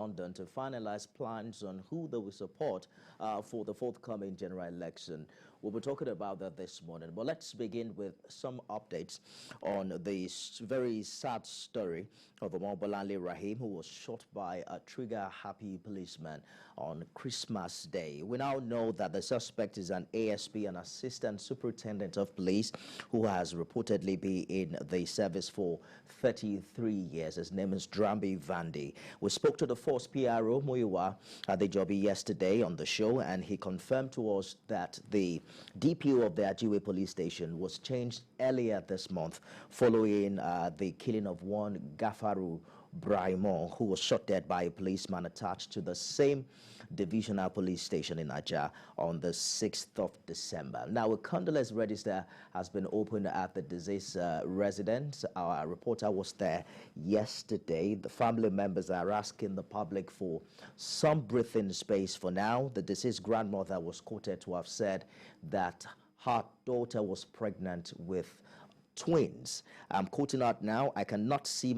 London to finalize plans on who they will support for the forthcoming general election. We'll be talking about that this morning. But let's begin with some updates on this very sad story of OmoBolanle Raheem, who was shot by a trigger-happy policeman on Christmas Day. We now know that the suspect is an ASP, an assistant superintendent of police, who has reportedly been in the service for 33 years. His name is Drambi Vandi. We spoke to the force PRO, Muyiwa Adejobi, yesterday on the show, and he confirmed to us that the DPO of the Ajiwe police station was changed earlier this month following the killing of one Gafaru Braimon, who was shot dead by a policeman attached to the same divisional police station in Aja on the 6th of December. Now, a condolence register has been opened at the deceased residence. Our reporter was there yesterday. The family members are asking the public for some breathing space for now. The deceased grandmother was quoted to have said that her daughter was pregnant with twins. I'm quoting out now, "I cannot see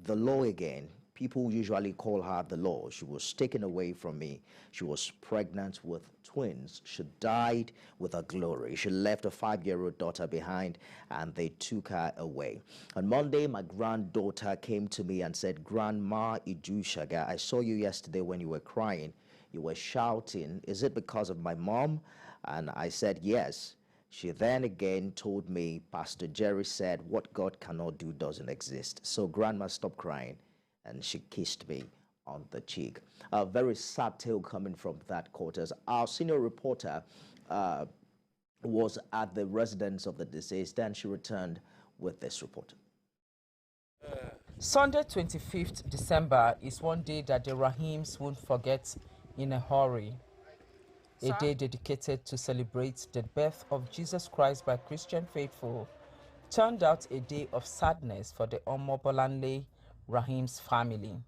the law again. People usually call her the law. She was taken away from me. She was pregnant with twins. She died with her glory. She left a 5-year-old daughter behind and they took her away." On Monday, my granddaughter came to me and said, "Grandma Ijushaga, I saw you yesterday when you were crying. You were shouting. Is it because of my mom?" And I said, "Yes." She then again told me, "Pastor Jerry said what God cannot do doesn't exist. So grandma, stop crying." And she kissed me on the cheek. A very sad tale coming from that quarters. Our senior reporter was at the residence of the deceased, and she returned with this report. Sunday, 25th December is one day that the Raheems won't forget in a hurry. A day dedicated to celebrate the birth of Jesus Christ by Christian faithful turned out a day of sadness for the OmoBolanle Raheem's family.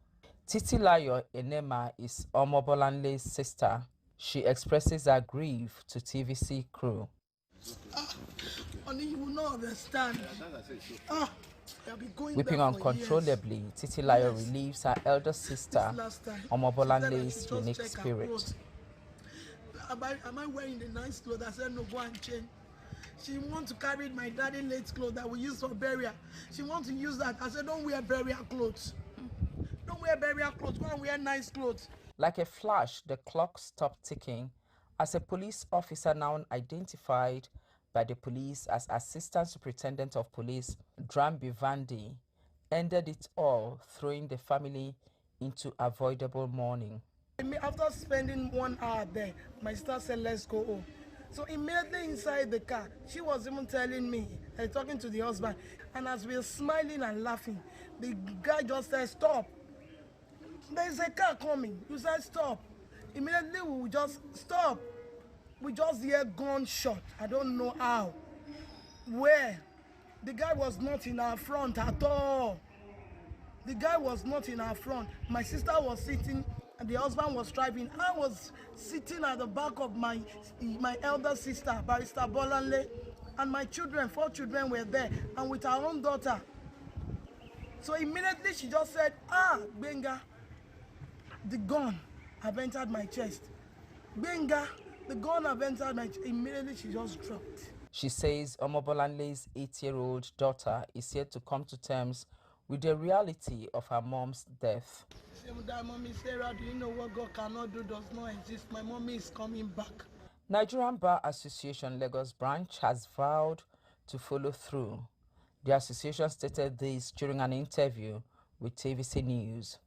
Titilayo Enema is OmoBolanle's sister. She expresses her grief to TVC crew. Only you will not understand. Weeping uncontrollably, Titilayo relieves her elder sister, OmoBolanle's unique spirit. Am I wearing the nice clothes? I said, "No, go and change." She wants to carry my daddy late clothes that we use for burial. She wants to use that. I said, "Don't wear burial clothes. Don't wear burial clothes. Go and wear nice clothes." Like a flash, the clock stopped ticking as a police officer, now identified by the police as Assistant Superintendent of Police Drambi Vandi, ended it all, throwing the family into avoidable mourning. After spending 1 hour there, my sister said, "Let's go home." So immediately inside the car, she was even telling me, talking to the husband, and as we were smiling and laughing, the guy just said, "Stop. There is a car coming." You said, "Stop." Immediately we just stop. We just hear gunshot. I don't know how. Where? The guy was not in our front at all. The guy was not in our front. My sister was sitting, and the husband was driving. I was sitting at the back of my elder sister, Barrister Bolanle, and my children, 4 children were there, and with our own daughter. So immediately she just said, "Benga, the gun have entered my chest. Benga, the gun have entered my chest." Immediately she just dropped. She says OmoBolanle's 8-year-old daughter is yet to come to terms with the reality of her mom's death. "Mommy Sarah, do you know what God cannot do does not exist? My mommy is coming back." Nigerian Bar Association Lagos branch has vowed to follow through. The association stated this during an interview with TVC News.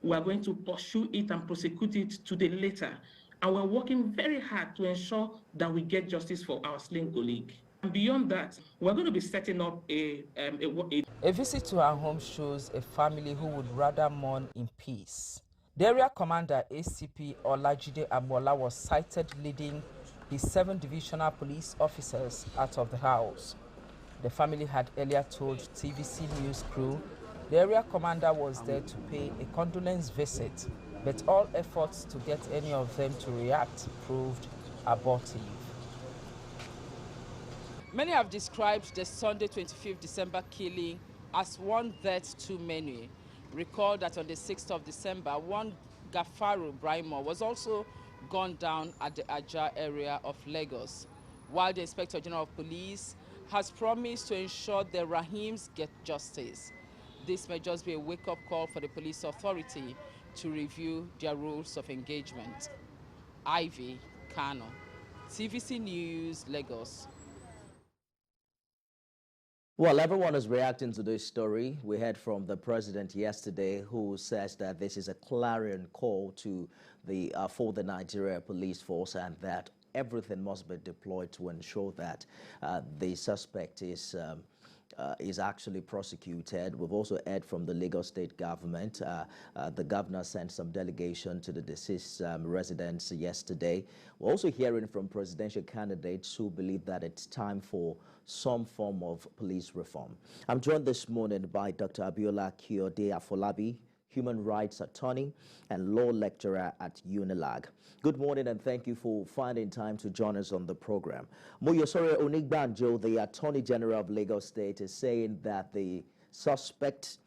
We are going to pursue it and prosecute it to the letter, and we're working very hard to ensure that we get justice for our slain colleague. And beyond that, we're going to be setting up a visit to her home shows a family who would rather mourn in peace. The area commander, ACP Olajide Amola, was cited leading his 7 divisional police officers out of the house. The family had earlier told TVC News crew the area commander was there to pay a condolence visit, but all efforts to get any of them to react proved abortive. Many have described the Sunday 25th December killing as one death too many. Recall that on the 6th of December, one Gafaru Braimo was also gunned down at the Ajah area of Lagos, while the Inspector General of Police has promised to ensure the Raheems get justice. This may just be a wake-up call for the police authority to review their rules of engagement. Ivy Kano, TVC News, Lagos. Well, everyone is reacting to this story. We heard from the president yesterday, who says that this is a clarion call to for the Nigeria police force, and that everything must be deployed to ensure that the suspect is actually prosecuted. We've also heard from the Lagos state government. The governor sent some delegation to the deceased residents yesterday. We're also hearing from presidential candidates who believe that it's time for some form of police reform. I'm joined this morning by Dr. Abiola Kiyode Afolabi, human rights attorney and law lecturer at UNILAG. Good morning, and thank you for finding time to join us on the program. Moyosore Onigbanjo, the Attorney General of Lagos State, is saying that the suspect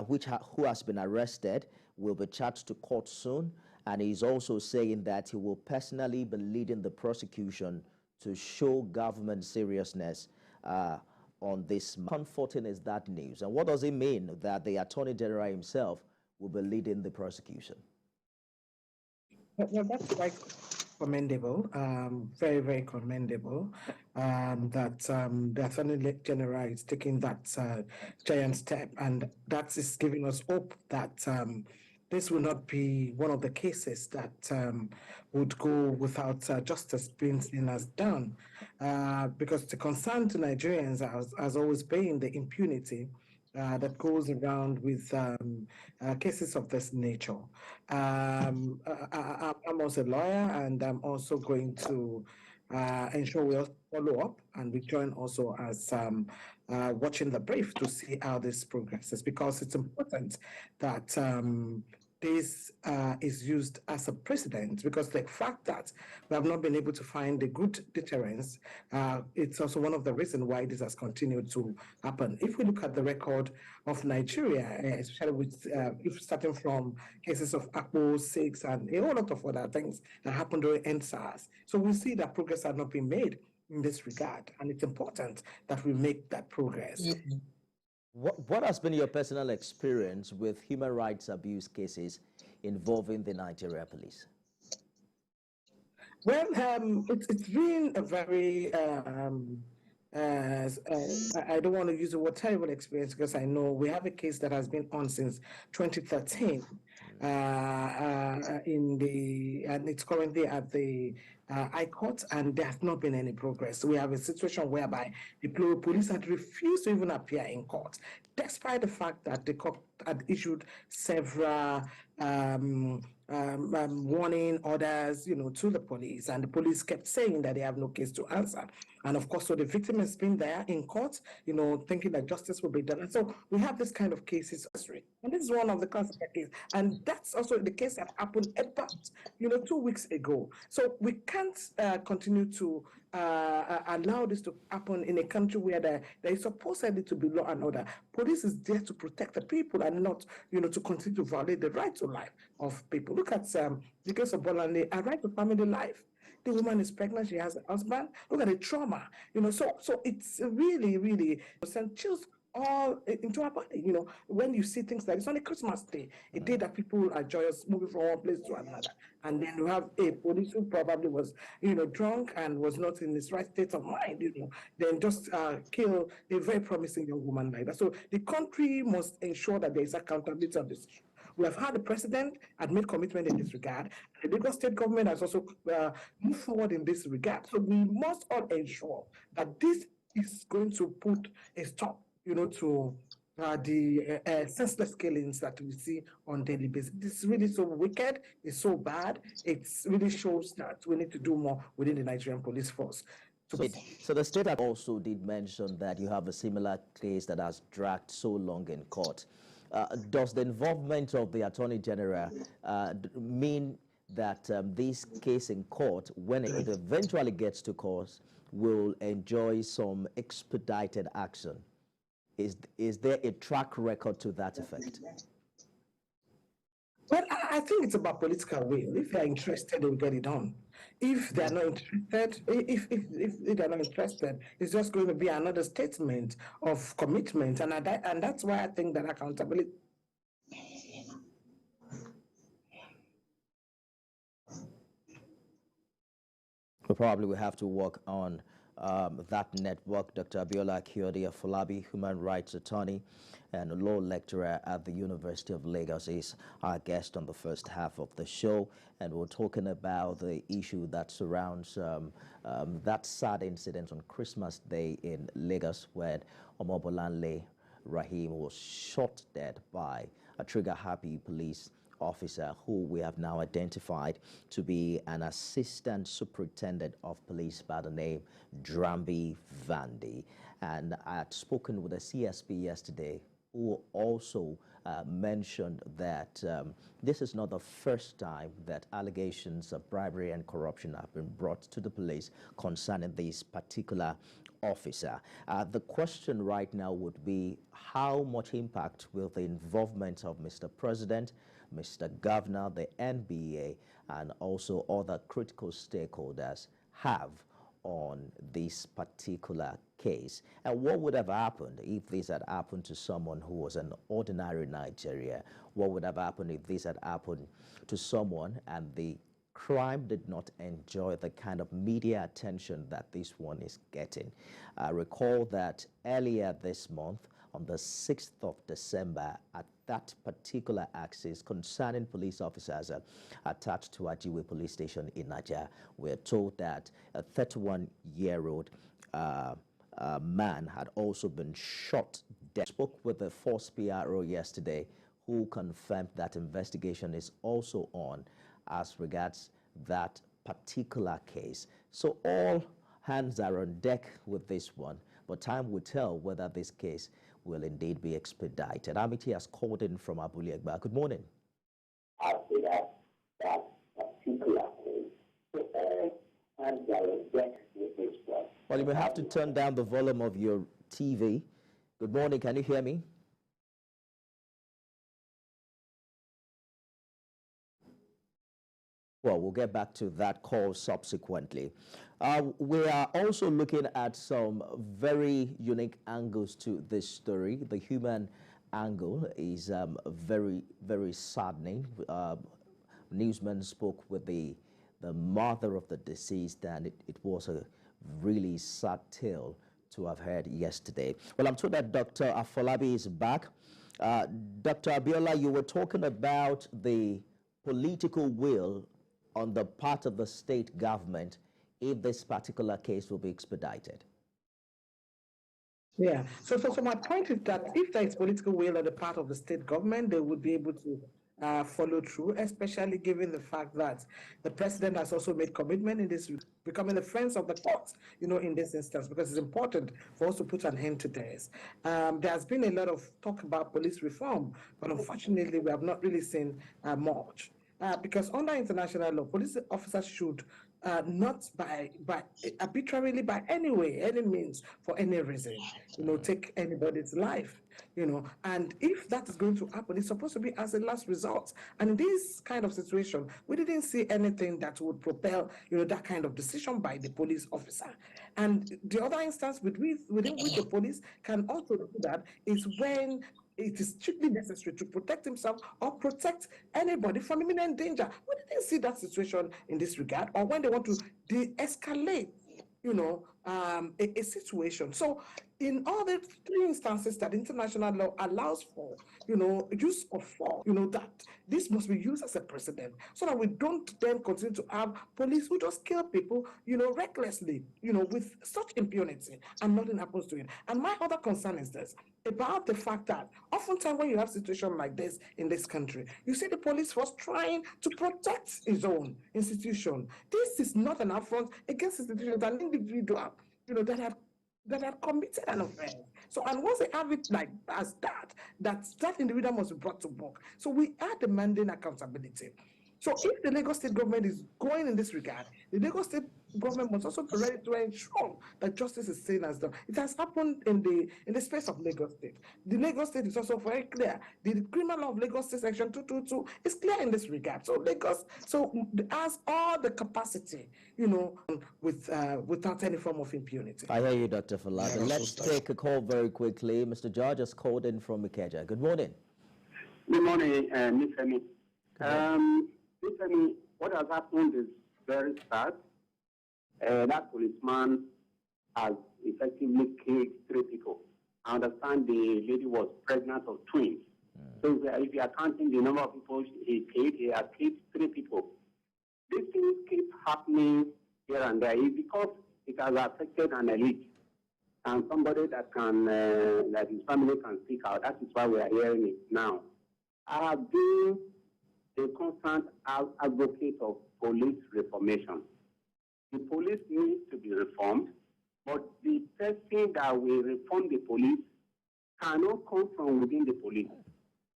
who has been arrested will be charged to court soon, and he's also saying that he will personally be leading the prosecution to show government seriousness on this. Comforting is that news, and what does it mean that the Attorney General himself will be leading the prosecution? Well, that's quite commendable, very, very commendable, that the Attorney General is taking that giant step, and that is giving us hope that this will not be one of the cases that would go without justice being seen as done, because the concern to Nigerians has always been the impunity that goes around with cases of this nature. I'm also a lawyer, and I'm also going to ensure we follow up, and we join also as watching the brief to see how this progresses, because it's important that this is used as a precedent, because the fact that we have not been able to find a good deterrence, it's also one of the reasons why this has continued to happen. If we look at the record of Nigeria, especially with starting from cases of Akpo 6 and a whole lot of other things that happened during NSAS, so we see that progress has not been made in this regard, and it's important that we make that progress. Mm-hmm. What has been your personal experience with human rights abuse cases involving the Nigeria police? Well, it's been a very, I don't want to use the word terrible experience, because I know we have a case that has been on since 2013 and it's currently at the High Court, and there has not been any progress. So we have a situation whereby the police had refused to even appear in court, despite the fact that the court had issued several warning orders, to the police, and the police kept saying that they have no case to answer. And of course, so the victim has been there in court, thinking that justice will be done. And so we have this kind of cases, and this is one of the classified cases. And that's also the case that happened about, 2 weeks ago. So we can't continue to allow this to happen in a country where there is supposedly to be law and order. Police is there to protect the people, and not, to continue to violate the right to life of people. Look at the case of Bolanle, a right to family life. The woman is pregnant, she has a husband. Look at the trauma, so it's really, really send chills all into our body, when you see things like this on a Christmas day, a day that people are joyous, moving from one place to another. And then you have a police who probably was, drunk and was not in his right state of mind, then just kill a very promising young woman like that. So the country must ensure that there is accountability of this issue. We have had the president had made commitment in this regard. The Lagos state government has also moved forward in this regard. So we must all ensure that this is going to put a stop, to the senseless killings that we see on daily basis. This is really so wicked. It's so bad. It really shows that we need to do more within the Nigerian police force. So the state also did mention that you have a similar case that has dragged so long in court. Does the involvement of the Attorney General mean that this case in court, when it eventually gets to court, will enjoy some expedited action? Is there a track record to that effect? Well, I think it's about political will. If they're interested, they'll get it done. If they're not interested, if they're not interested, it's just going to be another statement of commitment, and that's why I think that accountability. We probably will have to work on that network. Dr. Abiola Kiode Afolabi, human rights attorney and a law lecturer at the University of Lagos, is our guest on the first half of the show. And we're talking about the issue that surrounds that sad incident on Christmas Day in Lagos, where OmoBolanle Raheem was shot dead by a trigger-happy police officer who we have now identified to be an assistant superintendent of police by the name Drambi Vandi. And I had spoken with a CSP yesterday who also mentioned that this is not the first time that allegations of bribery and corruption have been brought to the police concerning this particular officer. The question right now would be, how much impact will the involvement of Mr. President, Mr. Governor, the NBA, and also other critical stakeholders have on this particular case? And what would have happened if this had happened to someone who was an ordinary Nigerian? What would have happened if this had happened to someone and the crime did not enjoy the kind of media attention that this one is getting? I recall that earlier this month, on the 6th of December, at that particular axis concerning police officers attached to Ajiwe police station in Nigeria, we're told that a 31-year-old man had also been shot dead. I spoke with the Force PRO yesterday, who confirmed that investigation is also on as regards that particular case. So all hands are on deck with this one, but time will tell whether this case will indeed be expedited. Amity has called in from Abuli Egba. Good morning. After that particular case, so all hands are on deck with this one. Well, you may have to turn down the volume of your TV. Good morning. Can you hear me? Well, we'll get back to that call subsequently. We are also looking at some very unique angles to this story. The human angle is very, very saddening. Newsman spoke with the mother of the deceased, and it was a really sad tale to have heard yesterday. Well, I'm told that Dr. Afolabi is back. Dr. Abiola, you were talking about the political will on the part of the state government if this particular case will be expedited. Yeah. So my point is that if there is political will on the part of the state government, they would be able to follow through, especially given the fact that the president has also made commitment in this, becoming the friends of the courts, in this instance, because it's important for us to put an end to this. There has been a lot of talk about police reform, but unfortunately, we have not really seen much. Because under international law, police officers should not by arbitrarily, by any way, any means, for any reason, take anybody's life, and if that is going to happen, it's supposed to be as a last resort. And in this kind of situation, we didn't see anything that would propel, that kind of decision by the police officer. And the other instance within which the police can also do that is when it is strictly necessary to protect himself or protect anybody from imminent danger. We didn't see that situation in this regard, or when they want to de-escalate, a situation. So in all the three instances that international law allows for, use of force, that this must be used as a precedent, so that we don't then continue to have police who just kill people, recklessly, with such impunity, and nothing happens to it. And my other concern is this, about the fact that oftentimes when you have situations like this in this country, you see the police force trying to protect its own institution. This is not an affront against institutions, an individual, that have committed an offense. So, and once they have it like as that individual must be brought to book. So we are demanding accountability. So if the Lagos State government is going in this regard, the Lagos State government must also be ready to ensure that justice is seen as done. It has happened in the space of Lagos State. The Lagos State is also very clear. The criminal law of Lagos State section 222 is clear in this regard. So Lagos has all the capacity, without any form of impunity. I hear you, Dr. Falabi. Let's take a call very quickly. Mr. George has called in from Ikeja. Good morning. Good morning, Ms. Emi. Ms. Emi, what has happened is very sad. That policeman has effectively killed 3 people. I understand the lady was pregnant of twins. So if you are counting the number of people he has killed 3 people. These things keep happening here and there. It's because it has affected an elite and somebody that his family can speak out. That is why we are hearing it now. I have been a constant advocate of police reformation. The police needs to be reformed, but the person that will reform the police cannot come from within the police.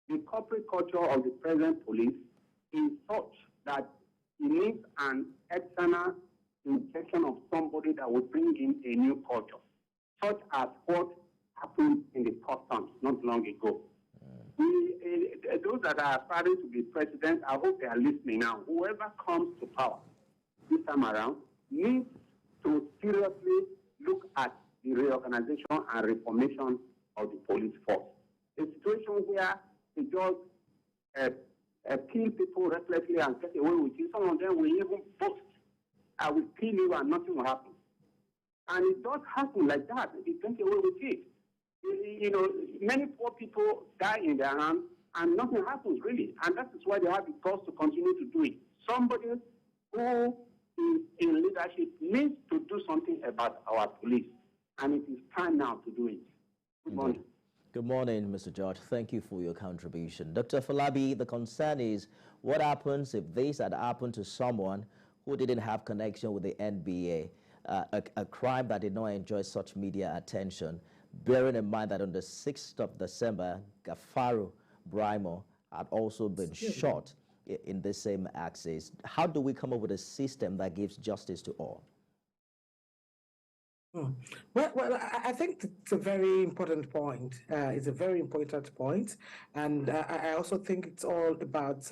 The corporate culture of the present police is such that it needs an external injection of somebody that will bring in a new culture, such as what happened in the customs not long ago. Those that are aspiring to be president, I hope they are listening now. Whoever comes to power this time around needs to seriously look at the reorganization and reformation of the police force. A situation where they just kill people recklessly and get away with it. Some of them will even boast, I will kill you and nothing will happen. And it does happen like that. They get away with it. Many poor people die in their hands and nothing happens really. And that is why they have the guts to continue to do it. Somebody who is in leadership needs to do something about our police. And it is time now to do it. Good morning. Good morning, Mr. George. Thank you for your contribution. Dr. Falabi, the concern is what happens if this had happened to someone who didn't have connection with the NBA, a crime that did not enjoy such media attention, bearing in mind that on the 6th of December, Gafaru Brimo had also been shot in the same axis. How do we come up with a system that gives justice to all? Well, I think it's a very important point. It's a very important point. And I also think it's all about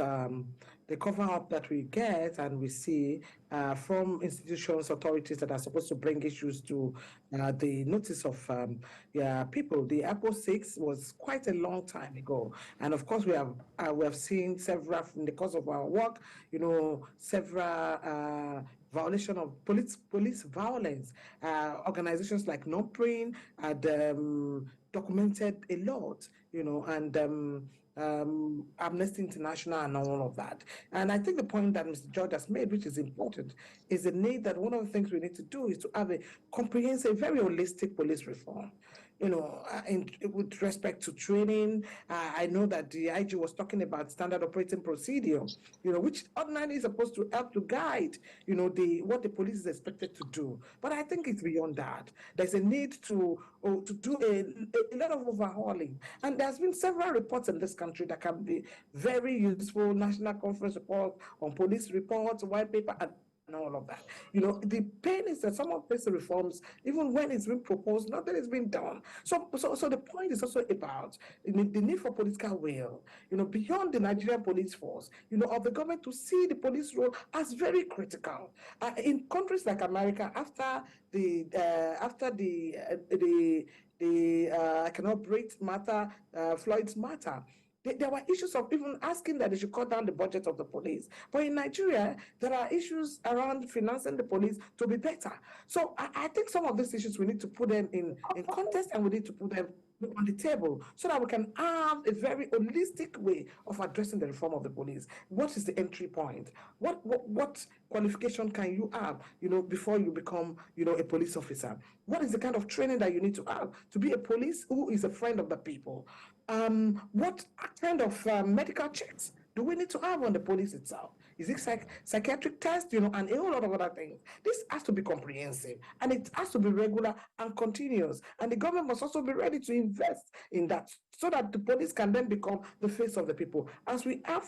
the cover-up that we get and we see from institutions, authorities that are supposed to bring issues to the notice of people. The Apple 6 was quite a long time ago. And of course, we have seen several, in the course of our work, several violation of police violence. Organizations like NOPRIN had documented a lot, and Amnesty International and all of that. And I think the point that Mr. George has made, which is important, is the need that one of the things we need to do is to have a comprehensive, very holistic police reform. With respect to training, I know that the IG was talking about standard operating procedure, which ordinarily is supposed to help to guide, what the police is expected to do. But I think it's beyond that. There's a need to do a lot of overhauling. And there's been several reports in this country that can be very useful, national conference report on police reports, white paper, and all of that. The pain is that some of these reforms, even when it's been proposed, nothing is being done. So the point is also about the need for political will, beyond the Nigerian police force, of the government to see the police role as very critical. In countries like America, after the I cannot breathe matter, Floyd's matter, there were issues of even asking that they should cut down the budget of the police. But in Nigeria, there are issues around financing the police to be better. So I think some of these issues, we need to put them in context and we need to put them on the table so that we can have a very holistic way of addressing the reform of the police. What is the entry point? What qualification can you have, before you become, a police officer? What is the kind of training that you need to have to be a police who is a friend of the people? What kind of medical checks do we need to have on the police itself? Is it psychiatric tests, and a whole lot of other things? This has to be comprehensive, and it has to be regular and continuous. And the government must also be ready to invest in that so that the police can then become the face of the people. As we have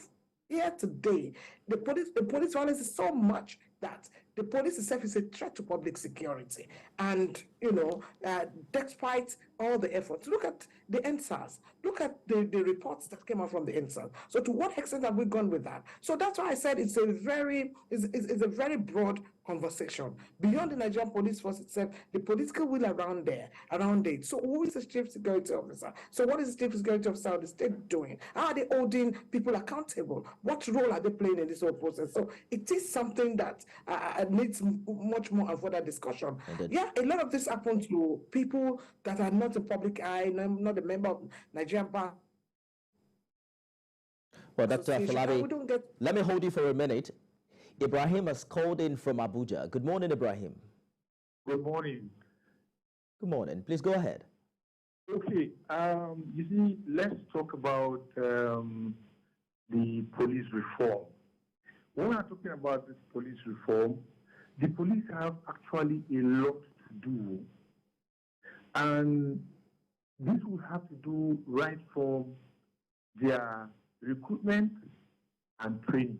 here today, the police violence is so much that the police itself is a threat to public security. And, despite all the efforts, look at the NSAS, look at the reports that came out from the NSAS. So to what extent have we gone with that? So that's why I said it's a very broad conversation. Beyond the Nigerian police force itself, the political will around it. So who is the chief security officer? So what is the chief security officer of the state doing? How are they holding people accountable? What role are they playing in this whole process? So it is something that needs much more and further discussion. Yeah, a lot of this happens to people that are not a public eye, not a member of Nigerian Bar. Well, Dr. Afolabi, let me hold you for a minute. Ibrahim has called in from Abuja. Good morning, Ibrahim. Good morning. Good morning. Please go ahead. Okay. You see, let's talk about the police reform. When we are talking about this police reform, the police have actually a lot to do. And this will have to do right from their recruitment and training.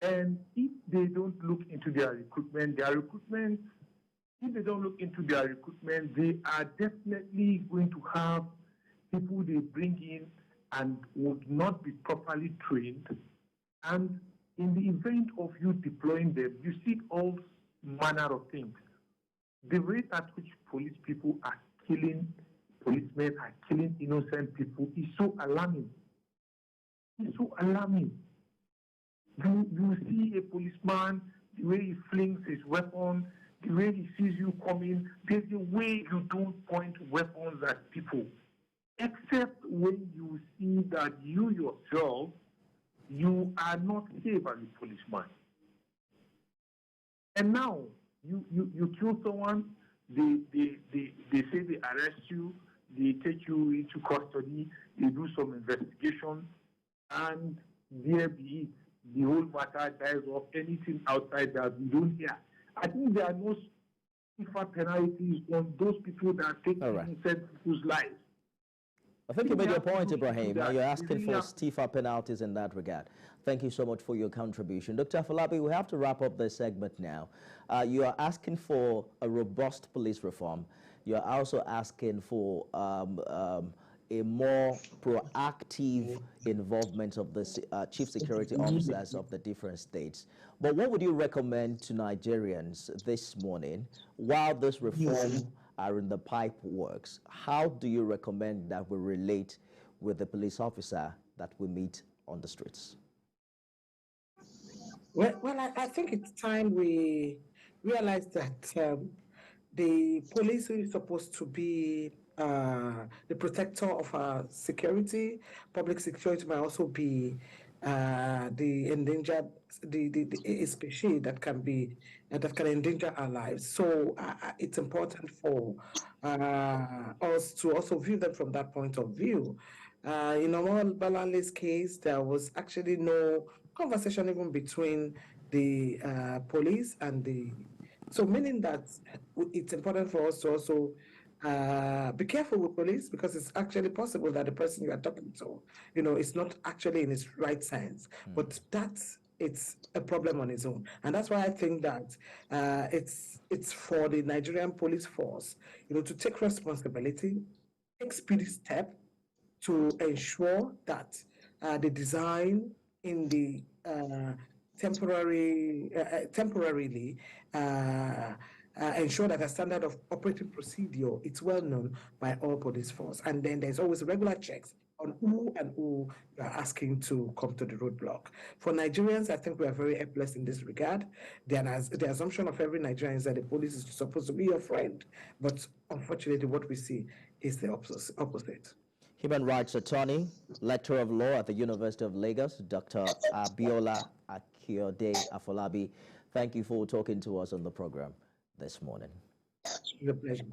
And if they don't look into their recruitment, if they don't look into their recruitment, they are definitely going to have people they bring in and would not be properly trained. And in the event of you deploying them, you see all manner of things. The rate at which police people are killing, policemen are killing innocent people is so alarming. It's so alarming. You see a policeman, the way he flings his weapon, the way he sees you coming, there's a way you don't point weapons at people. Except when you see that you yourself, you are not safe as a policeman. And now, you kill someone, they say they arrest you, they take you into custody, they do some investigation, and there be it. The whole matter dies off. Anything outside that we don't hear. I think there are no stiffer penalties on those people that take innocent people's lives. I think you made your point, Ibrahim. Now you're asking for stiffer penalties in that regard. Thank you so much for your contribution. Dr. Afolabi, we have to wrap up this segment now. You are asking for a robust police reform. You are also asking for a more proactive involvement of the chief security officers of the different states. But what would you recommend to Nigerians this morning while this reform are in the pipe works? How do you recommend that we relate with the police officer that we meet on the streets? Well, I think it's time we realize that the police is supposed to be the protector of our security. Public security might also be the endangered, the species that can endanger our lives. So it's important for us to also view them from that point of view. In OmoBolanle's case, there was actually no conversation even between the police and so meaning that it's important for us to also be careful with police, because it's actually possible that the person you are talking to, is not actually in his right sense, but it's a problem on its own. And that's why I think that it's for the Nigerian police force, to take responsibility, take speedy step to ensure that the design in the temporarily ensure that a standard of operating procedure is well known by all police force. And then there's always regular checks on who you are asking to come to the roadblock. For Nigerians, I think we are very helpless in this regard. The assumption of every Nigerian is that the police is supposed to be your friend. But unfortunately, what we see is the opposite. Human rights attorney, lecturer of law at the University of Lagos, Dr. Abiola Akiode Afolabi, thank you for talking to us on the program this morning. It's a pleasure.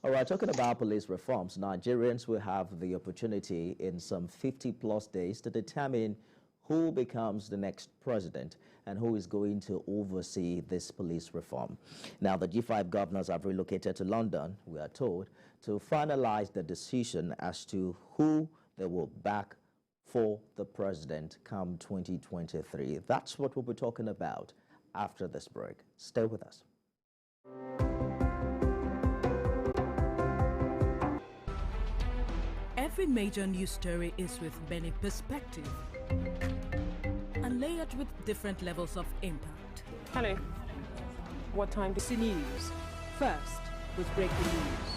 All right, talking about police reforms, Nigerians will have the opportunity in some 50+ days to determine who becomes the next president and who is going to oversee this police reform. Now, the G5 governors have relocated to London, we are told, to finalize the decision as to who they will back for the president come 2023? That's what we'll be talking about after this break. Stay with us. Every major news story is with many perspectives and layered with different levels of impact. Hello. What time do you see news? First, with breaking news.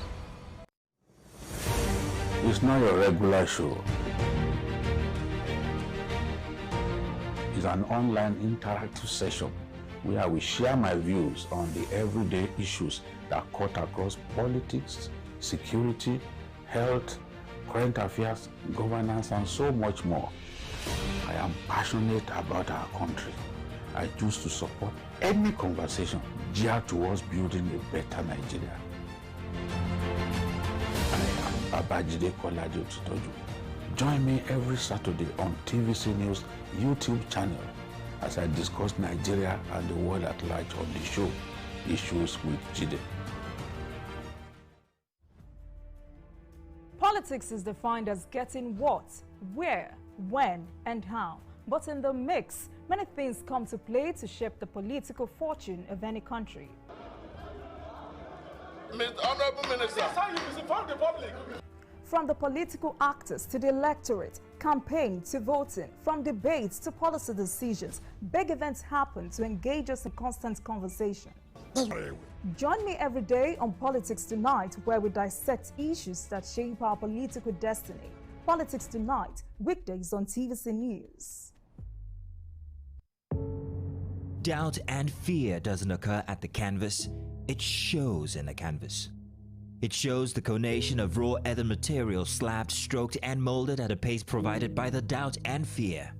It's not your regular show. It's an online interactive session where I will share my views on the everyday issues that cut across politics, security, health, current affairs, governance, and so much more. I am passionate about our country. I choose to support any conversation geared towards building a better Nigeria. I am Babajide Kolaji Otitoju. Join me every Saturday on TVC News YouTube channel as I discuss Nigeria and the world at large on the show, Issues with Jide. Politics is defined as getting what, where, when, and how. But in the mix, many things come to play to shape the political fortune of any country. Honorable Minister, that's how you misinform the public. From the political actors to the electorate, campaign to voting, from debates to policy decisions, big events happen to engage us in constant conversation. Join me every day on Politics Tonight, where we dissect issues that shape our political destiny. Politics Tonight, weekdays on TVC News. Doubt and fear doesn't occur at the canvas, it shows in the canvas. It shows the conation of raw earthen material slabbed, stroked, and molded at a pace provided by the doubt and fear.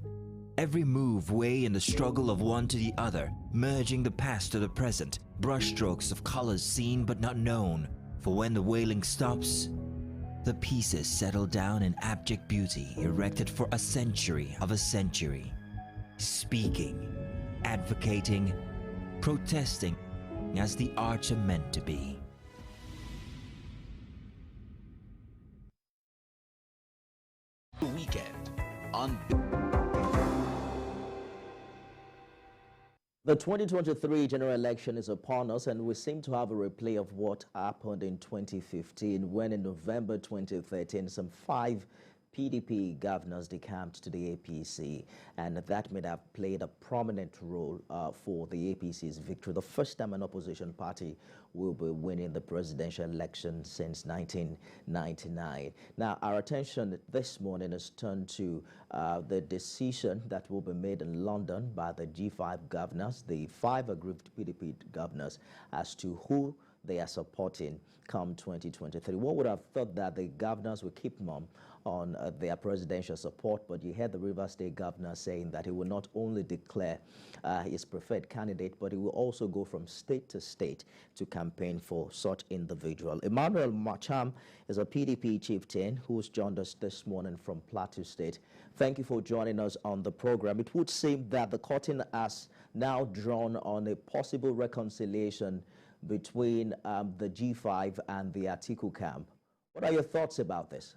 Every move weigh in the struggle of one to the other, merging the past to the present, brushstrokes of colors seen but not known. For when the wailing stops, the pieces settle down in abject beauty, erected for a century of a century. Speaking, advocating, protesting as the arts are meant to be. Weekend on The 2023 general election is upon us, and we seem to have a replay of what happened in 2015 when in November 2013 some 5 PDP governors decamped to the APC, and that may have played a prominent role for the APC's victory. The first time an opposition party will be winning the presidential election since 1999. Now, our attention this morning is turned to the decision that will be made in London by the G5 governors, the 5 aggrieved PDP governors, as to who they are supporting come 2023. One would have thought that the governors will keep mum on their presidential support, but you heard the Rivers State governor saying that he will not only declare his preferred candidate, but he will also go from state to state to campaign for such individual. Emmanuel Macham is a PDP chieftain who's joined us this morning from Plateau State. Thank you for joining us on the program. It would seem that the curtain has now drawn on a possible reconciliation between the G5 and the Atiku camp. What are your thoughts about this?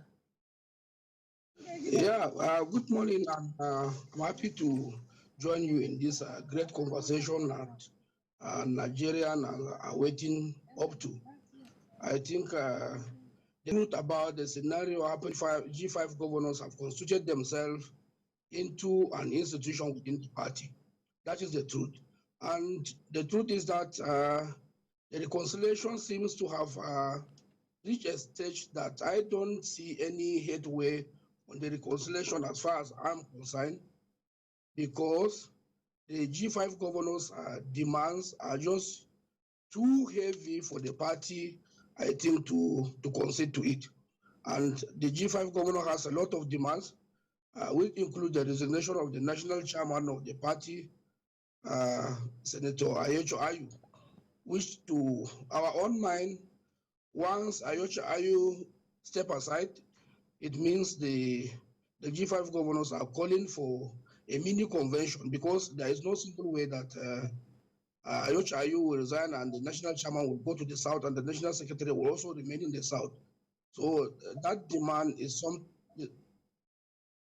Yeah, good morning, and I'm happy to join you in this great conversation that Nigerians are waiting up to. I think the truth about the scenario happened, G5 governors have constituted themselves into an institution within the party. That is the truth. And the truth is that the reconciliation seems to have reached a stage that I don't see any headway on the reconciliation as far as I'm concerned, because the G5 governors' demands are just too heavy for the party, I think, to concede to it. And the G5 governor has a lot of demands, which include the resignation of the national chairman of the party, Senator Ayocho Ayu, which to our own mind, once Ayocho Ayu step aside, it means the G5 governors are calling for a mini convention, because there is no simple way that Ayocho Ayu will resign and the national chairman will go to the south and the national secretary will also remain in the south. So that demand is some.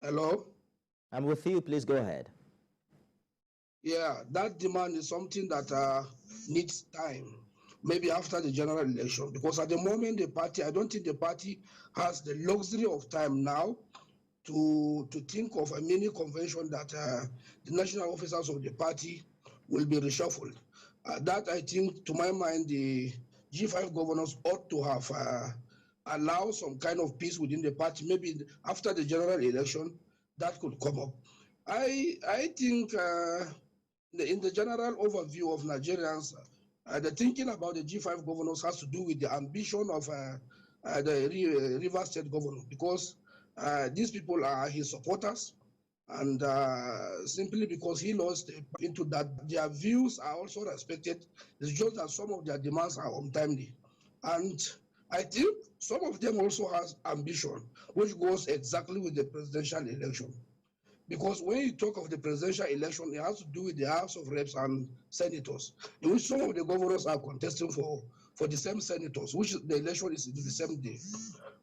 Hello? I'm with you. Please go ahead. Yeah, that demand is something that needs time, maybe after the general election, because at the moment the party, I don't think the party has the luxury of time now to think of a mini convention that the national officers of the party will be reshuffled. That I think, to my mind, the G5 governors ought to have allowed some kind of peace within the party. Maybe after the general election, that could come up. I think in the general overview of Nigerians, the thinking about the G5 governors has to do with the ambition of the River State governor, because these people are his supporters, and simply because he lost into that, their views are also respected. It's just that some of their demands are untimely. And I think some of them also has ambition, which goes exactly with the presidential election. Because when you talk of the presidential election, it has to do with the House of Reps and senators, in which some of the governors are contesting for the same senators, which the election is the same day.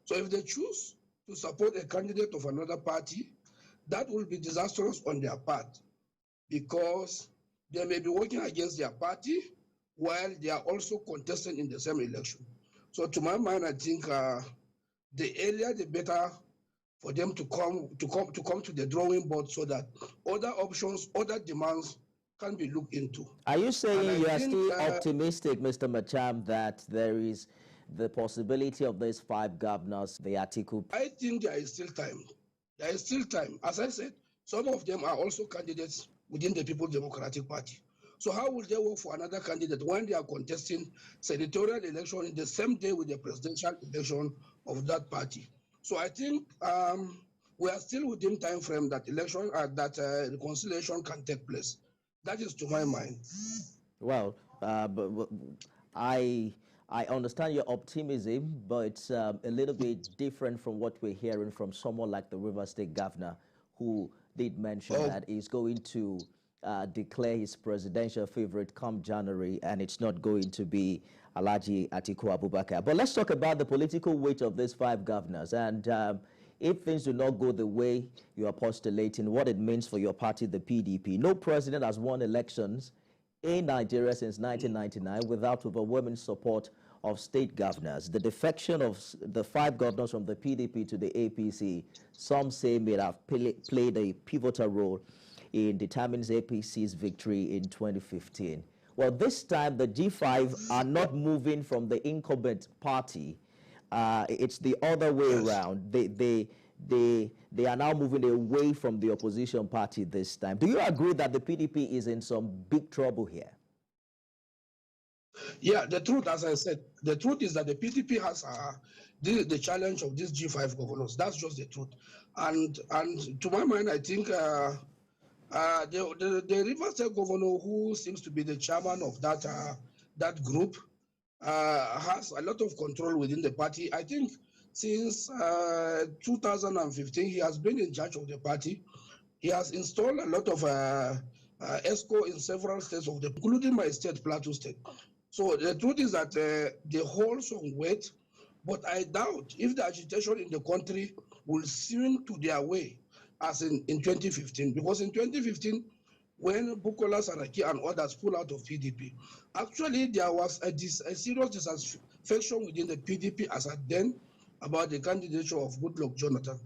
So if they choose to support a candidate of another party, that will be disastrous on their part, because they may be working against their party while they are also contesting in the same election. So to my mind, I think the earlier the better for them to come to the drawing board, so that other options, other demands can be looked into. Are you saying you are still optimistic, Mr. Macham, that there is the possibility of these 5 governors, the article? I think there is still time. There is still time. As I said, some of them are also candidates within the People's Democratic Party. So how will they work for another candidate when they are contesting senatorial election in the same day with the presidential election of that party? So I think we are still within time frame that election, that reconciliation can take place. That is to my mind. Well, but I understand your optimism, but it's a little bit different from what we're hearing from someone like the River State governor, who did mention that he's going to declare his presidential favorite come January, and it's not going to be Alhaji Atiku Abubakar. But let's talk about the political weight of these 5 governors, and if things do not go the way you are postulating, what it means for your party, the PDP. No president has won elections in Nigeria since 1999 without overwhelming support of state governors. The defection of the 5 governors from the PDP to the APC, some say, may have played a pivotal role in determining APC's victory in 2015. Well, this time the G5 are not moving from the incumbent party. It's the other way around. They are now moving away from the opposition party this time. Do you agree that the PDP is in some big trouble here? Yeah, the truth, as I said, the truth is that the PDP has the challenge of these G5 governors. That's just the truth. And to my mind, I think the River State governor, who seems to be the chairman of that group, has a lot of control within the party. I think since 2015, he has been in charge of the party. He has installed a lot of ESCO in several states of the, including my state, Plateau State. So the truth is that they hold some weight, but I doubt if the agitation in the country will swing to their way as in 2015. Because in 2015, when Bukola Saraki and others pulled out of PDP, actually there was a serious dissatisfaction within the PDP as at then about the candidature of Goodluck Jonathan.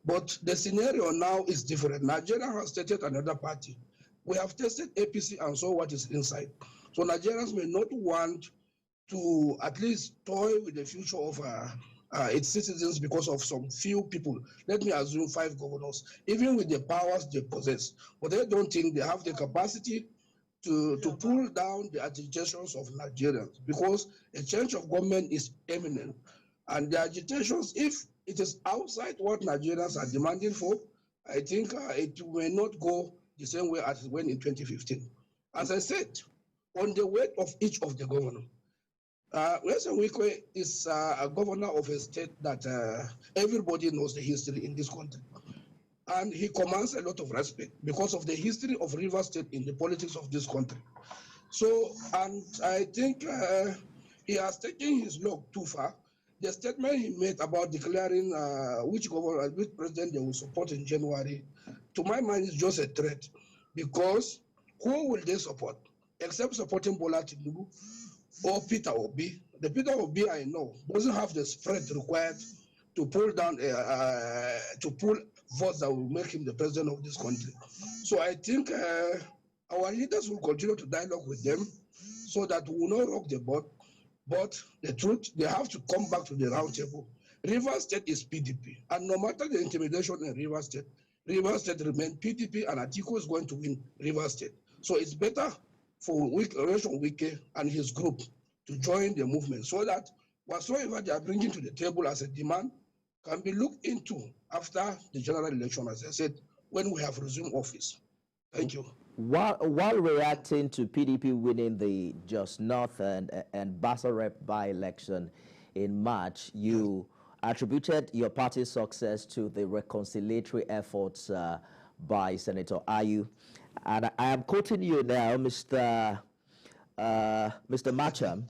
But the scenario now is different. Nigeria has tested another party. We have tested APC and saw what is inside. So Nigerians may not want to at least toy with the future of its citizens because of some few people. Let me assume 5 governors, even with the powers they possess. But they don't think they have the capacity to pull down the agitations of Nigerians, because a change of government is imminent. And the agitations, if it is outside what Nigerians are demanding for, I think it may not go the same way as it went in 2015. As I said, on the weight of each of the governors, Wilson Wike is a governor of a state that everybody knows the history in this country. And he commands a lot of respect because of the history of River State in the politics of this country. So, and I think he has taken his luck too far. The statement he made about declaring which president they will support in January to my mind, is just a threat, because who will they support? Except supporting Bola Tinubu or Peter Obi. The Peter Obi I know doesn't have the spread required to pull down, to pull votes that will make him the president of this country. So I think our leaders will continue to dialogue with them so that we will not rock the boat. But the truth, they have to come back to the round table. Rivers State is PDP, and no matter the intimidation in Rivers State remains PDP, and Atiku is going to win Rivers State. So it's better for Relation Wike and his group to join the movement so that whatsoever they are bringing to the table as a demand can be looked into after the general election, as I said, when we have resumed office. Thank you. While reacting to PDP winning the Just North and Basel by-election in March, you attributed your party's success to the reconciliatory efforts by Senator Ayu. And I am quoting you now, Mr. Macham.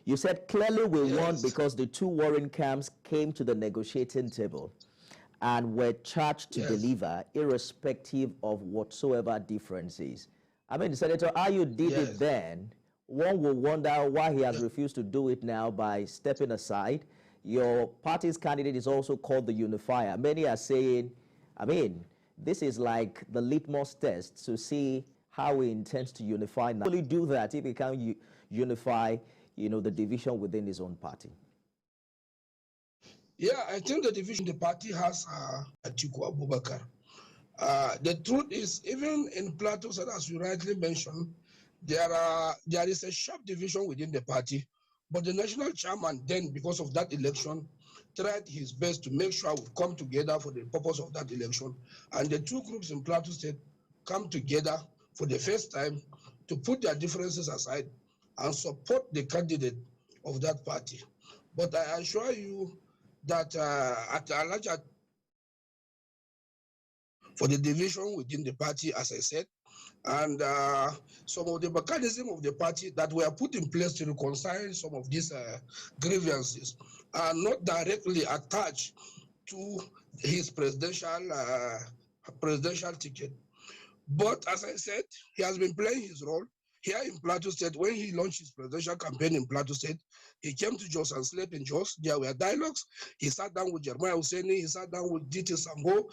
You said, clearly we won because the two warring camps came to the negotiating table and were charged to deliver, irrespective of whatsoever differences. I mean, Senator Ayu did it then. One will wonder why he has refused to do it now by stepping aside. Your party's candidate is also called the unifier. Many are saying, I mean, this is like the litmus test to see how he intends to unify. Not only do that if he can unify, you know, the division within his own party. Yeah, I think the division the party has Atiku Abubakar. The truth is, even in Plateau, as you rightly mentioned, there is a sharp division within the party. But the national chairman then, because of that election, tried his best to make sure we come together for the purpose of that election. And the two groups in Plateau State come together for the first time to put their differences aside and support the candidate of that party. But I assure you that at a larger for the division within the party, as I said, and some of the mechanism of the party that were put in place to reconcile some of these grievances are not directly attached to his presidential ticket. But as I said, he has been playing his role. Here in Plateau State, when he launched his presidential campaign in Plateau State, he came to Jos and slept in Jos. There were dialogues. He sat down with Jeremiah Husseini, he sat down with DT Sambo,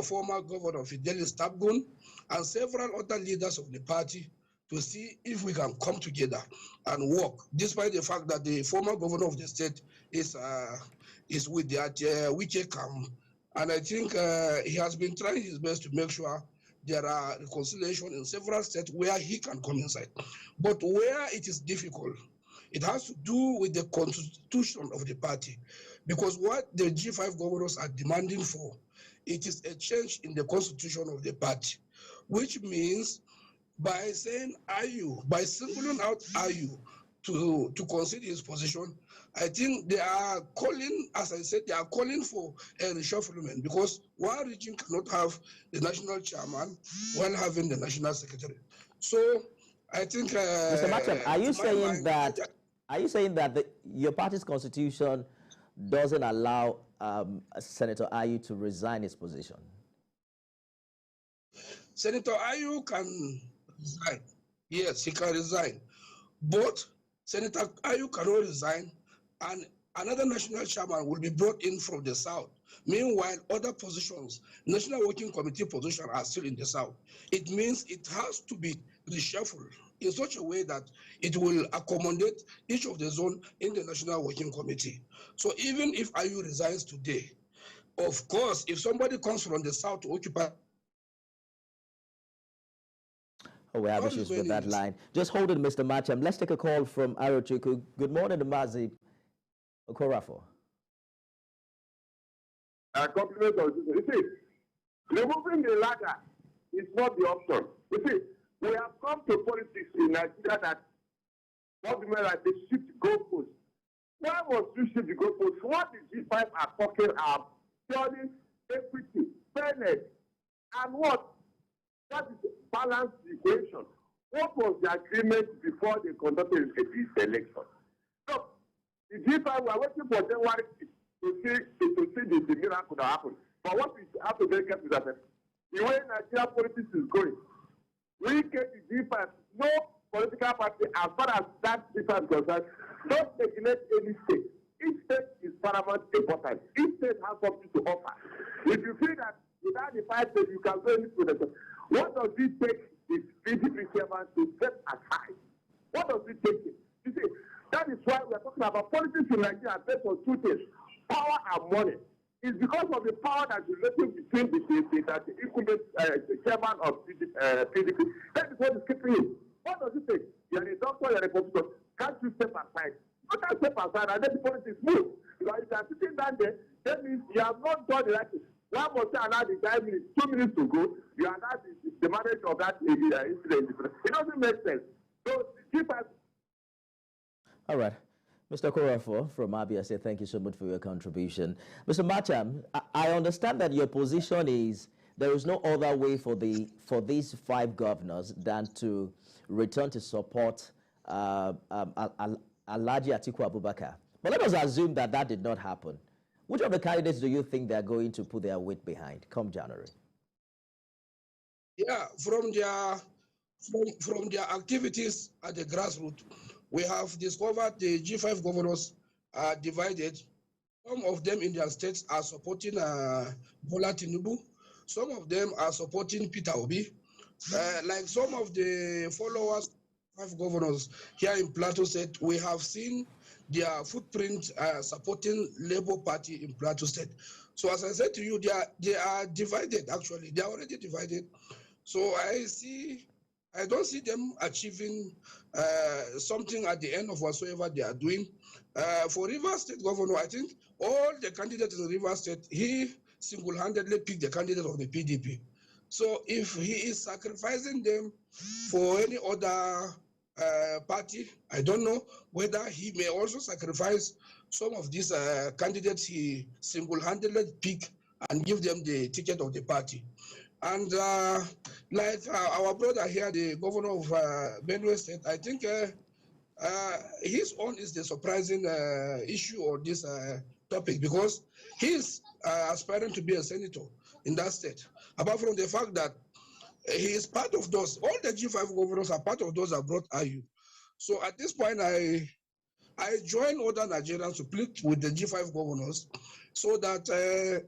former governor of Fidelis Tabgun, and several other leaders of the party to see if we can come together and work, despite the fact that the former governor of the state is with the Wike camp. And I think he has been trying his best to make sure there are reconciliation in several states where he can come inside. But where it is difficult, it has to do with the constitution of the party. Because what the G5 governors are demanding for, it is a change in the constitution of the party, which means by saying Ayu, by singling out Ayu to consider his position, I think they are calling, as I said, they are calling for a reshufflement, because one region cannot have the national chairman while having the national secretary. So I think, Mr. Macham, are you saying that your party's constitution doesn't allow Senator Ayu to resign his position? Senator Ayu can resign. Yes, he can resign. But Senator Ayu cannot resign, and another national chairman will be brought in from the south. Meanwhile, other positions, National Working Committee positions are still in the south. It means it has to be reshuffled in such a way that it will accommodate each of the zone in the National Working Committee. So even if Ayu resigns today, of course, if somebody comes from the south to occupy. Oh, we have issues with that line. Just hold it, Mr. Macham. Let's take a call from Arochiku. Good morning, Mazi Okorafo. You see, removing the ladder is not the option. You see, we have come to politics in Nigeria that what we mean like they shift goalposts. Why must you shift the goalposts? What the G5 are talking about? Purely equity, fairness, and what? That is balanced equation. What was the agreement before they conducted this election? So, the G5 were waiting for January to see the miracle that happened. But what we have to very careful is that the way Nigeria politics is going, we get the G5, no political party, as far as that G5 is concerned, don't neglect any state. Each state is paramount importance. Each state has something to offer. If you feel that without the 5 states, you can go into the what does it take the PDP chairman to step aside? What does it take? You see, that is why we are talking about politics in Nigeria based on 2 things, power and money. It's because of the power that is relating between the incumbent chairman of PDP. That is what is keeping him. What does it take? You're a doctor, you're a professor. Can't you step aside? You can't step aside and let the politics move. Because if you are sitting down there, that means you have not done the right thing. One more time, allow the 5 minutes, 2 minutes to go, you are not the manager of that incident. It doesn't make sense. So, keep us. All right. Mr. Korafo from Abia said, thank you so much for your contribution. Mr. Macham, I understand that your position is there is no other way for these 5 governors than to return to support Alhaji Atiku Abubakar. But let us assume that that did not happen. Which of the candidates do you think they're going to put their weight behind come January? Yeah, from their activities at the grassroots, we have discovered the G5 governors are divided. Some of them in their states are supporting Bola Tinubu. Some of them are supporting Peter Obi. Like some of the followers, 5 governors here in Plateau State, we have seen their footprint supporting Labour Party in Plateau State. So as I said to you, they are divided, actually. They are already divided. So I don't see them achieving something at the end of whatsoever they are doing. For Rivers State Governor, I think all the candidates in Rivers State, he single-handedly picked the candidate of the PDP. So if he is sacrificing them for any other party, I don't know whether he may also sacrifice some of these candidates he single-handedly picked and give them the ticket of the party. And like our brother here, the governor of Benue State, I think his own is the surprising issue or this topic, because he's aspiring to be a senator in that state. Apart from the fact that he is part of those, all the G5 governors are part of those that brought IU. So at this point, I join other Nigerians to plead with the G5 governors so that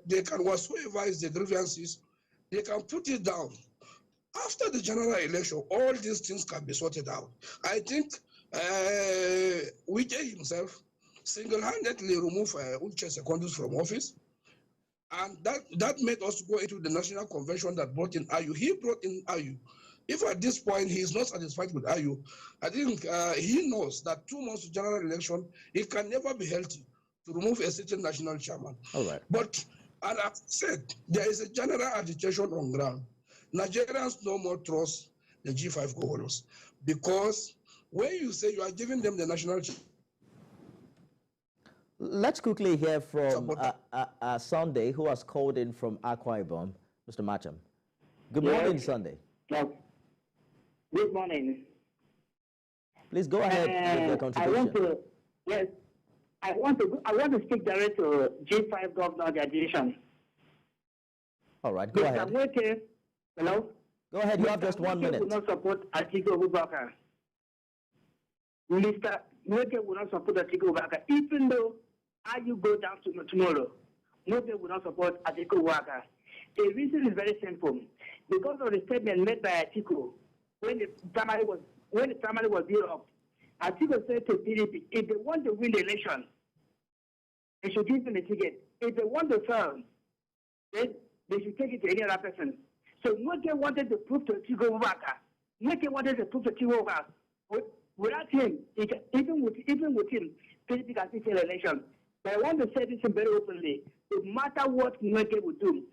they can, whatsoever is the grievances, they can put it down. After the general election, all these things can be sorted out. I think Wike himself single-handedly removed Uche Secondus from office. And that made us go into the national convention that brought in IU. He brought in IU. If at this point he is not satisfied with IU, I think he knows that 2 months to general election, it can never be healthy to remove a certain national chairman. All right. But, and I've said, there is a general agitation on ground. Nigerians no more trust the G5 governors, because when you say you are giving them the national chairman, let's quickly hear from Sunday, who has called in from Akwa Ibom. Mr. Macham. Good morning, Sunday. Good morning. Please go ahead with your contribution. I want to speak directly to G5 governor the addition. All right, go ahead. Hello? Go ahead, you have just 1 minute. Will not support Atiku Abubakar. Mr. Nweke will not support Atiku Abubakar, even though you go down tomorrow. Nweke will not support Atiku Abubakar. The reason is very simple. Because of the statement made by Atiku when the primary was built up. Atiku said to PDP, if they want to win the election, they should give them the ticket. If they want to fail, then they should take it to any other person. So Nweke wanted to prove to Atiku Abubakar. Nweke wanted to prove to Atiku Abubakar. Without him, even with him, PDP can still the election. But I want to say this very openly. No matter what Nweke will do,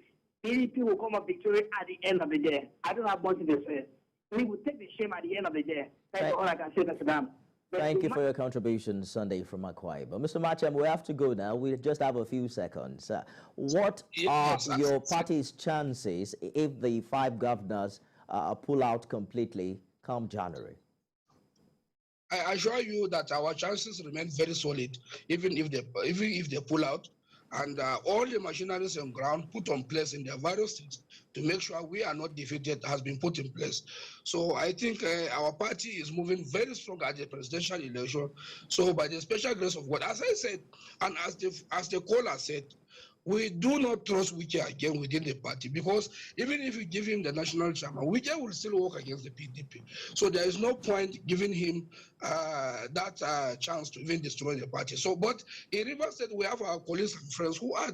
PDP will come up victorious at the end of the day. I don't have much to say. We will take the shame at the end of the day. That's all I can say, Mr. Dam. Thank you for your contribution, Sunday from Akwa Ibom. Mr. Macham, we have to go now. We just have a few seconds. What are your party's chances if the 5 governors pull out completely come January? I assure you that our chances remain very solid, even if they pull out. and all the machineries on ground put on place in their various states to make sure we are not defeated has been put in place. So I think our party is moving very strong at the presidential election. So by the special grace of God, as I said, and as the caller said, we do not trust Wike again within the party, because even if you give him the national chairman, Wike will still work against the PDP. So there is no point giving him that chance to even destroy the party. So, but in Rivers State, we have our colleagues and friends who are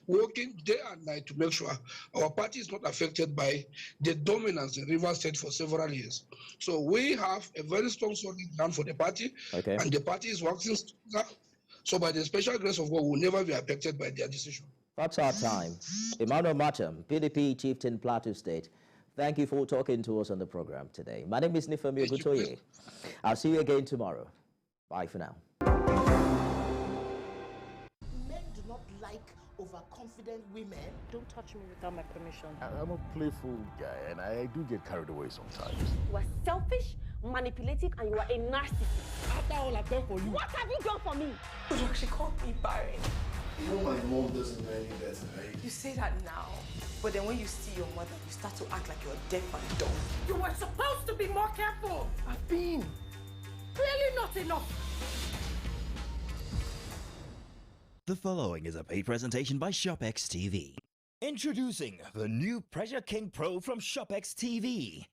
working day and night to make sure our party is not affected by the dominance in Rivers State for several years. So we have a very strong solid ground for the party, and the party is working together. So by the special grace of God, we will never be affected by their decision. That's our time. Emmanuel Macham, PDP Chieftain, Plateau State. Thank you for talking to us on the program today. My name is Nifemi Ogutoye. I'll see you again tomorrow. Bye for now. Men do not like overconfident women. Don't touch me without my permission. I'm a playful guy, and I do get carried away sometimes. You are selfish, manipulative, and you are a narcissist. After all I've done for you. What have you done for me? She called me barren. You know my mom doesn't know any better, right? You say that now, but then when you see your mother, you start to act like you're deaf and dumb. You were supposed to be more careful. I've been. Clearly not enough. The following is a paid presentation by ShopX TV. Introducing the new Pressure King Pro from ShopX TV.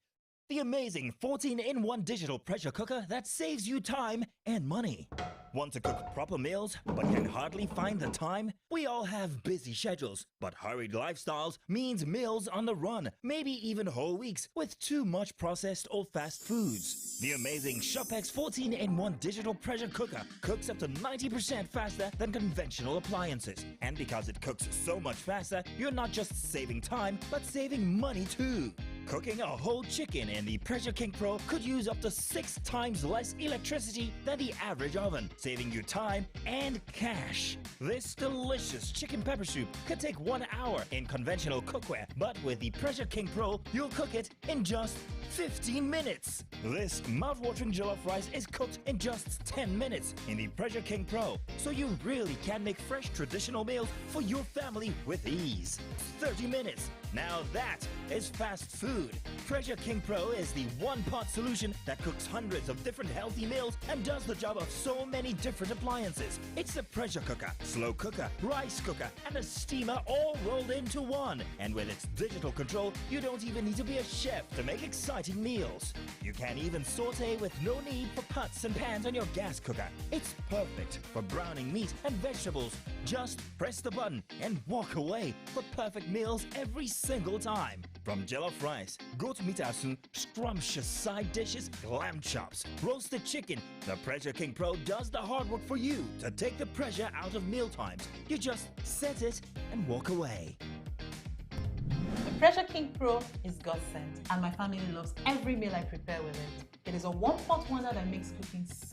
The amazing 14-in-1 digital pressure cooker that saves you time and money. Want to cook proper meals but can hardly find the time? We all have busy schedules, but hurried lifestyles means meals on the run, maybe even whole weeks with too much processed or fast foods. The amazing ShopX 14-in-1 digital pressure cooker cooks up to 90% faster than conventional appliances. And because it cooks so much faster, you're not just saving time, but saving money too. Cooking a whole chicken in the Pressure King Pro could use up to 6 times less electricity than the average oven, saving you time and cash. This delicious chicken pepper soup could take 1 hour in conventional cookware, but with the Pressure King Pro, you'll cook it in just 15 minutes. This mouth-watering jollof rice is cooked in just 10 minutes in the Pressure King Pro, so you really can make fresh traditional meals for your family with ease. 30 minutes. Now that is fast food. Pressure King Pro is the one-pot solution that cooks hundreds of different healthy meals and does the job of so many different appliances. It's a pressure cooker, slow cooker, rice cooker, and a steamer all rolled into one. And with its digital control, you don't even need to be a chef to make exciting meals. You can even saute with no need for pots and pans on your gas cooker. It's perfect for browning meat and vegetables. Just press the button and walk away for perfect meals every single time. From jollof rice, goat mitasu, scrumptious side dishes, lamb chops, roasted chicken, the Pressure King Pro does the hard work for you to take the pressure out of meal times. You just set it and walk away. The Pressure King Pro is God sent, and my family loves every meal I prepare with it. It is a one-pot wonder that makes cooking so